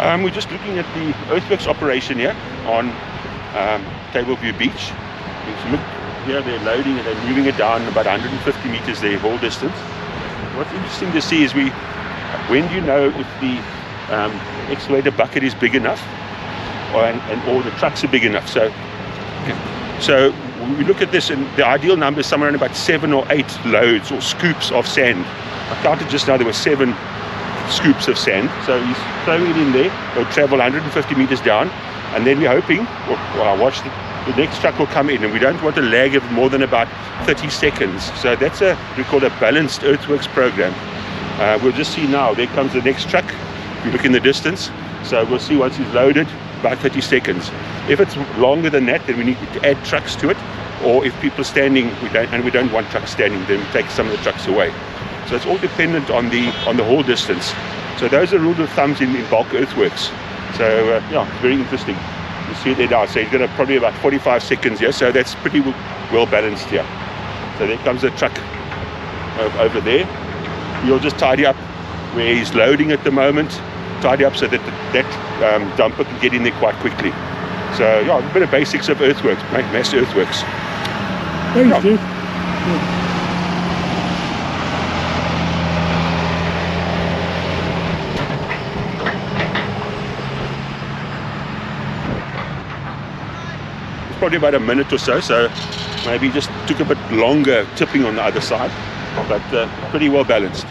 We're just looking at the Earthworks operation here on Tableview Beach. If you look here, they're loading and they're moving it down about 150 meters their whole distance. What's interesting to see is when do you know if the excavator bucket is big enough or the trucks are big enough. So we look at this, and the ideal number is somewhere around about 7 or 8 loads or scoops of sand. I counted just now, there were 7 scoops of sand. So he's throwing it in there. They'll travel 150 meters down, and then we're hoping, well, I watched the next truck will come in, and we don't want a lag of more than about 30 seconds. So that's we call a balanced earthworks program. We'll just see now, there comes the next truck. If you look in the distance, so we'll see once he's loaded, about 30 seconds. If it's longer than that, then we need to add trucks to it, or if people are standing, we don't want trucks standing, then we take some of the trucks away. So it's all dependent on the whole distance. So those are rules of thumbs in bulk earthworks. So yeah, it's very interesting. You see it there now. So he's got probably about 45 seconds here, so that's pretty well balanced here. So there comes the truck over there. You'll just tidy up where he's loading at the moment, tidy up so that that dumper can get in there quite quickly. So yeah, a bit of basics of earthworks, mass earthworks. Thanks, Steve. Yeah. Probably about a minute or so maybe just took a bit longer tipping on the other side, but pretty well balanced.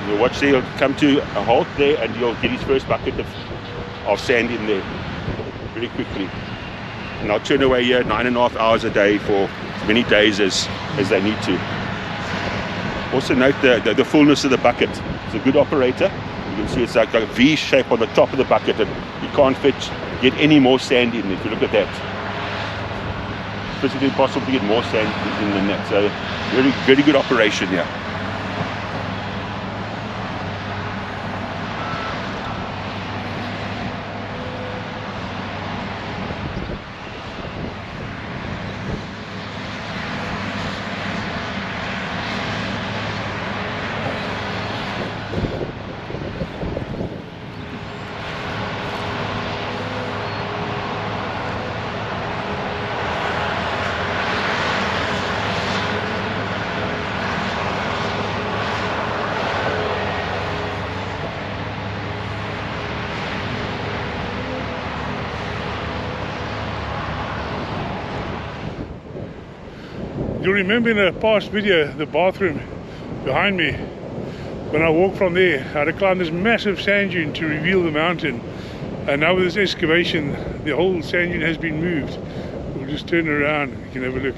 You'll watch there, he'll come to a halt there, and you'll get his first bucket of sand in there very quickly. And I'll turn away here 9.5 hours a day for as many days as they need to. Also note the fullness of the bucket. It's a good operator. You can see it's like a V shape on the top of the bucket, and you can't get any more sand in if you look at that. Physically impossible to get more sand in than that. So very, very good operation here. You'll remember in a past video, the bathroom behind me, when I walked from there, I had to climb this massive sand dune to reveal the mountain. And now with this excavation, the whole sand dune has been moved. We'll just turn around, you can have a look.